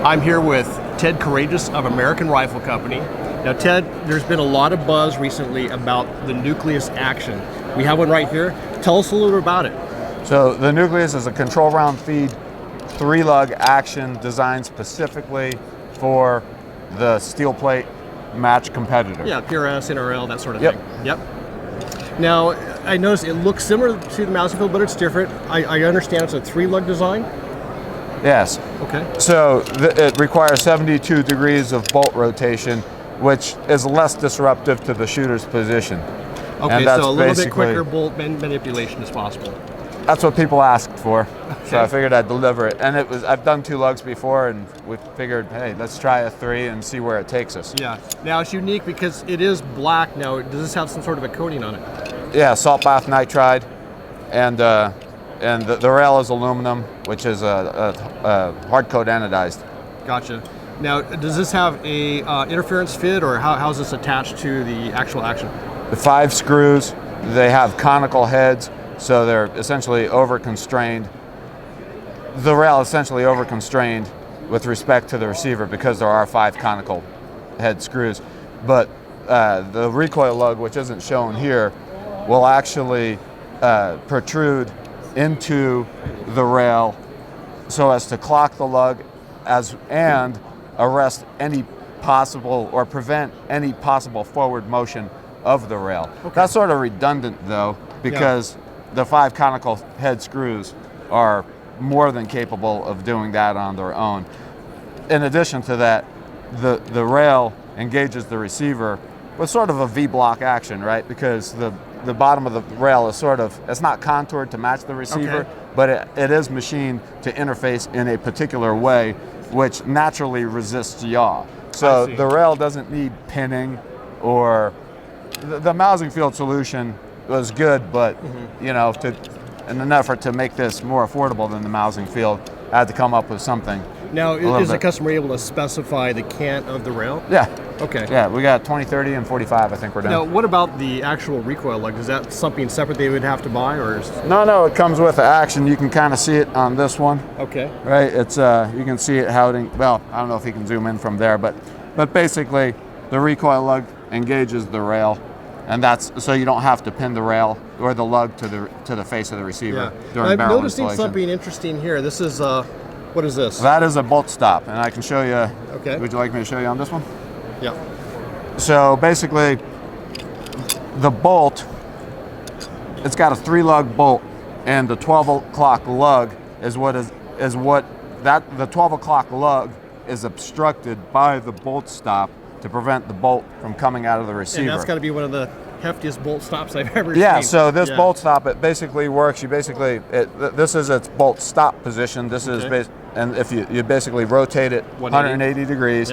I'm here with Ted Courageous of American Rifle Company. Now, Ted, there's been a lot of buzz recently about the Nucleus action. We have one right here. Tell us a little bit about it. So the Nucleus is a control round feed 3-lug action designed specifically for the steel plate match competitor. Yeah, PRS, NRL, that sort of Yep. thing. Yep. Now, I noticed it looks similar to the Mousing Field, but it's different. I understand it's a 3-lug design. Yes. Okay. So it requires 72 degrees of bolt rotation, which is less disruptive to the shooter's position. Okay, so a little bit quicker bolt manipulation as possible. That's what people asked for, okay. So I figured I'd deliver it. And I've done 2 lugs before, and we figured, hey, let's try a 3 and see where it takes us. Yeah. Now it's unique because it is black. Now, does this have some sort of a coating on it? Yeah, salt bath nitride, and the rail is aluminum, which is a hard coat anodized. Gotcha. Now, does this have a interference fit, or how's this attached to the actual action? The 5 screws, they have conical heads, so they're essentially over-constrained. The rail is essentially over-constrained with respect to the receiver because there are 5 conical head screws. But the recoil lug, which isn't shown here, will actually protrude into the rail so as to clock the lug and arrest any possible or prevent any possible forward motion of the rail. Okay. That's sort of redundant though, because the 5 conical head screws are more than capable of doing that on their own. In addition to that, the rail engages the receiver with sort of a V-block action, right? Because the bottom of the rail is it's not contoured to match the receiver, but it is machined to interface in a particular way, which naturally resists yaw. So the rail doesn't need pinning, or the Mousing Field solution was good, but you know, in an effort to make this more affordable than the Mousing Field, I had to come up with something. Now, is the customer able to specify the cant of the rail? Yeah. Okay. Yeah, we got 20, 30, and 45, I think we're done. Now, what about the actual recoil lug? Is that something separate they would have to buy, or is... No, it comes with the action. You can kind of see it on this one. Okay. Right, it's you can see it howling. Well, I don't know if you can zoom in from there, but basically the recoil lug engages the rail, and that's so you don't have to pin the rail or the lug to the face of the receiver during barrel noticing installation. Something interesting here. This is what is this? That is a bolt stop, and I can show you. Okay. Would you like me to show you on this one? Yeah. So basically, the bolt, it's got a 3-lug bolt, and the 12 o'clock lug is the 12 o'clock lug is obstructed by the bolt stop to prevent the bolt from coming out of the receiver. And that's got to be one of the heftiest bolt stops I've ever seen. Yeah, so this bolt stop, it basically works. This is its bolt stop position. This is, and if you basically rotate it 180 degrees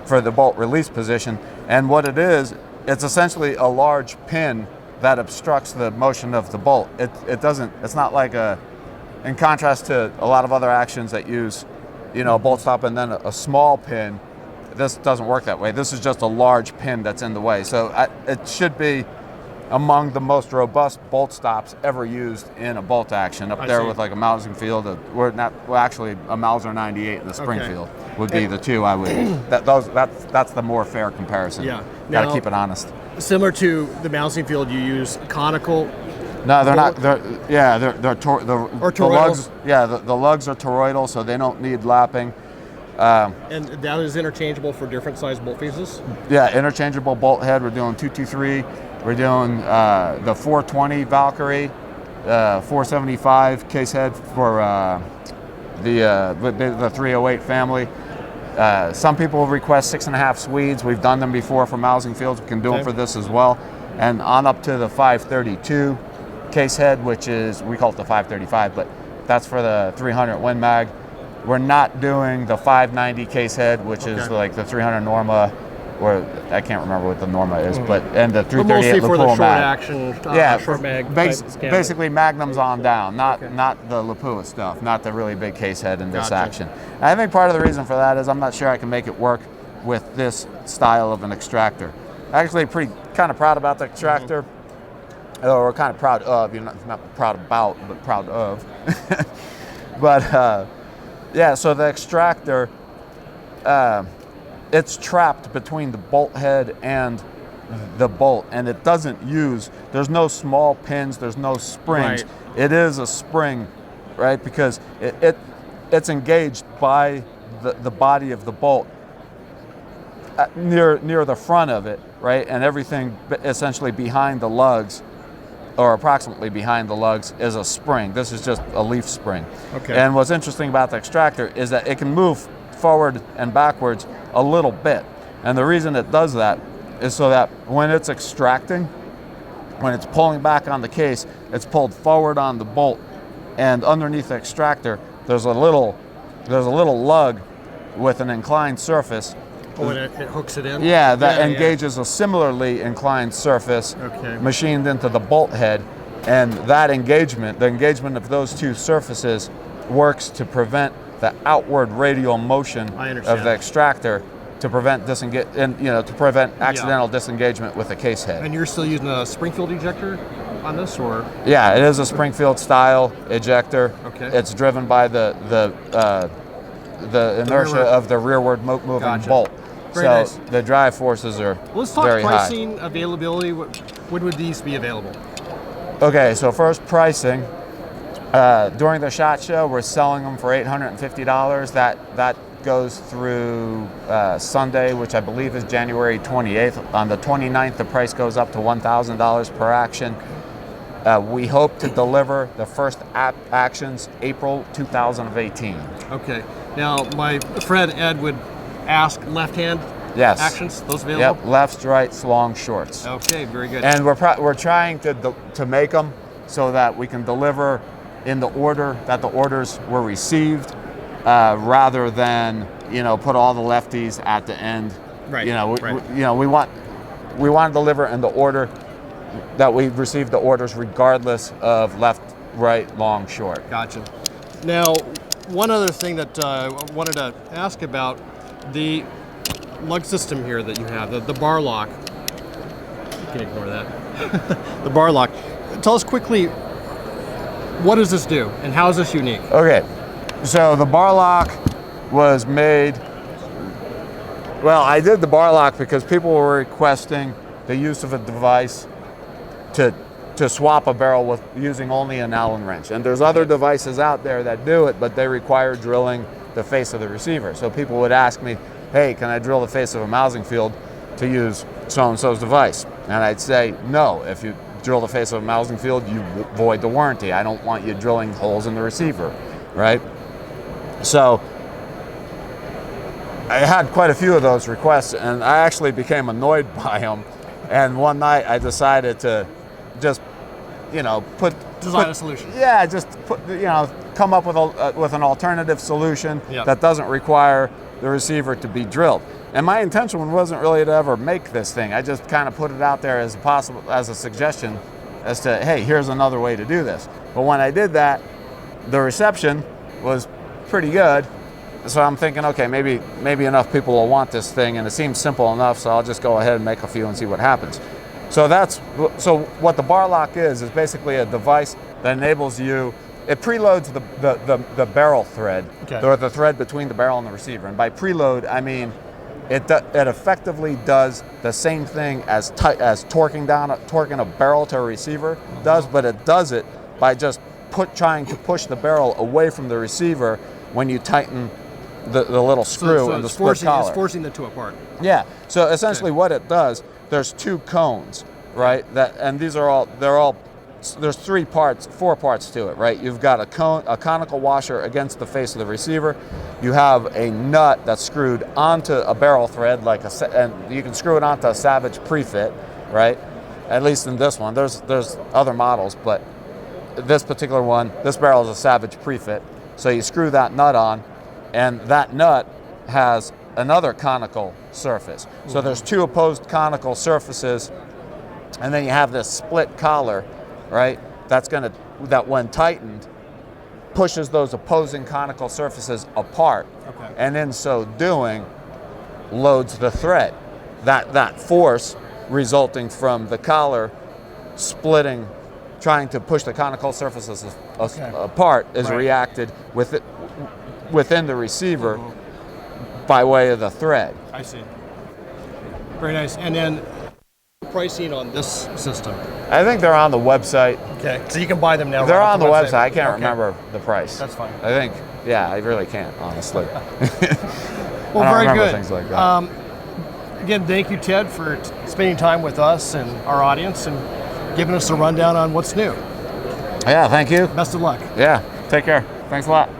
for the bolt release position. And what it is, it's essentially a large pin that obstructs the motion of the bolt. It's not like in contrast to a lot of other actions that use, a bolt stop and then a small pin. This doesn't work that way. This is just a large pin that's in the way. So it should be among the most robust bolt stops ever used in a bolt action, up there with like a Mousing Field, actually a Mauser 98 in the Springfield would be the two I would. That's the more fair comparison. Yeah. Got to keep it honest. Similar to the Mousing Field, you use conical. No, they're not. The lugs. Yeah, the lugs are toroidal, so they don't need lapping. And that is interchangeable for different size bolt pieces? Yeah, interchangeable bolt head. We're doing 223. We're doing the 420 Valkyrie, 475 case head for the 308 family. Some people request 6.5 Swedes. We've done them before for Mousing Fields. We can do them for this as well. And on up to the 532 case head, which is, we call it the 535, but that's for the 300 Win Mag. We're not doing the 590 case head, which is like the 300 Norma, or I can't remember what the Norma is, and the 338 mostly for the short mag. Action, short mag. Basically Magnums on down, not the Lapua stuff, not the really big case head in this action. And I think part of the reason for that is I'm not sure I can make it work with this style of an extractor. Actually, kind of proud about the extractor. Or kind of proud of, not proud about, but proud of. But yeah, so the extractor it's trapped between the bolt head and the bolt, and it doesn't use, there's no small pins, there's no springs. Right. It is a spring, right? Because it's engaged by the body of the bolt near the front of it, right? And everything essentially behind the lugs, or approximately behind the lugs, is a spring. This is just a leaf spring. Okay. And what's interesting about the extractor is that it can move forward and backwards a little bit. And the reason it does that is so that when it's extracting, when it's pulling back on the case, it's pulled forward on the bolt, and underneath the extractor, there's a little lug with an inclined surface. Oh, and it hooks it in? Yeah, that engages a similarly inclined surface, machined into the bolt head, and that engagement, the engagement of those two surfaces, works to prevent the outward radial motion of the extractor, to prevent accidental disengagement with the case head. And you're still using a Springfield ejector on this, or? Yeah, it is a Springfield style ejector. Okay. It's driven by the inertia of the rearward moving bolt. Very nice. The drive forces are Let's talk very pricing, high. availability. When would these be available? Okay, so first pricing. During the SHOT Show, we're selling them for $850. That goes through Sunday, which I believe is January 28th. On the 29th, the price goes up to $1,000 per action. We hope to deliver the first actions April 2018. Okay. Now, my friend Ed would ask left-hand actions, those available? Yep, lefts, rights, long, shorts. Okay, very good. And we're trying to make them so that we can deliver in the order that the orders were received, rather than put all the lefties at the end. Right. We want to deliver in the order that we received the orders, regardless of left, right, long, short. Gotcha. Now, one other thing that I wanted to ask about, the lug system here that you have, the bar lock. You can ignore that. The bar lock. Tell us quickly, what does this do, and how is this unique? Okay, so the bar lock was made, well, I did the bar lock because people were requesting the use of a device to swap a barrel with using only an Allen wrench. And there's other devices out there that do it, but they require drilling the face of the receiver. So people would ask me, hey, can I drill the face of a mousing field to use so-and-so's device? And I'd say, no, if you drill the face of a mousing field, you void the warranty. I don't want you drilling holes in the receiver, right? So I had quite a few of those requests, and I actually became annoyed by them. And one night I decided to just, design a solution. Yeah, just come up with an alternative solution that doesn't require the receiver to be drilled. And my intention wasn't really to ever make this thing. I just kind of put it out there as a suggestion as to, hey, here's another way to do this. But when I did that, the reception was pretty good. So I'm thinking, okay, maybe enough people will want this thing, and it seems simple enough, so I'll just go ahead and make a few and see what happens. So what the bar lock is basically a device that enables you, it preloads the barrel thread, or the thread between the barrel and the receiver. And by preload, I mean it effectively does the same thing as torquing a barrel to a receiver does, but it does it by just trying to push the barrel away from the receiver when you tighten the little screw in the split collar. It's forcing the two apart. Yeah. So essentially, what it does, there's two cones, right? There's 4 parts to it, right? You've got a conical washer against the face of the receiver. You have a nut that's screwed onto a barrel thread, and you can screw it onto a Savage pre-fit, right? At least in this one. There's other models, but this particular one, this barrel is a Savage pre-fit. So you screw that nut on, and that nut has another conical surface. So there's 2 opposed conical surfaces, and then you have this split collar, right? That when tightened, pushes those opposing conical surfaces apart, and in so doing, loads the thread. That force resulting from the collar splitting, trying to push the conical surfaces apart, is reacted within the receiver by way of the thread. I see. Very nice. And then pricing on this system. I think they're on the website. Okay, so you can buy them now. They're right on off the website. I Okay. can't remember the price. That's fine. I think, yeah, I really can't, honestly. Well, I don't very remember good. things like that. Again, thank you, Ted, for spending time with us and our audience and giving us a rundown on what's new. Yeah, thank you. Best of luck. Yeah, take care. Thanks a lot.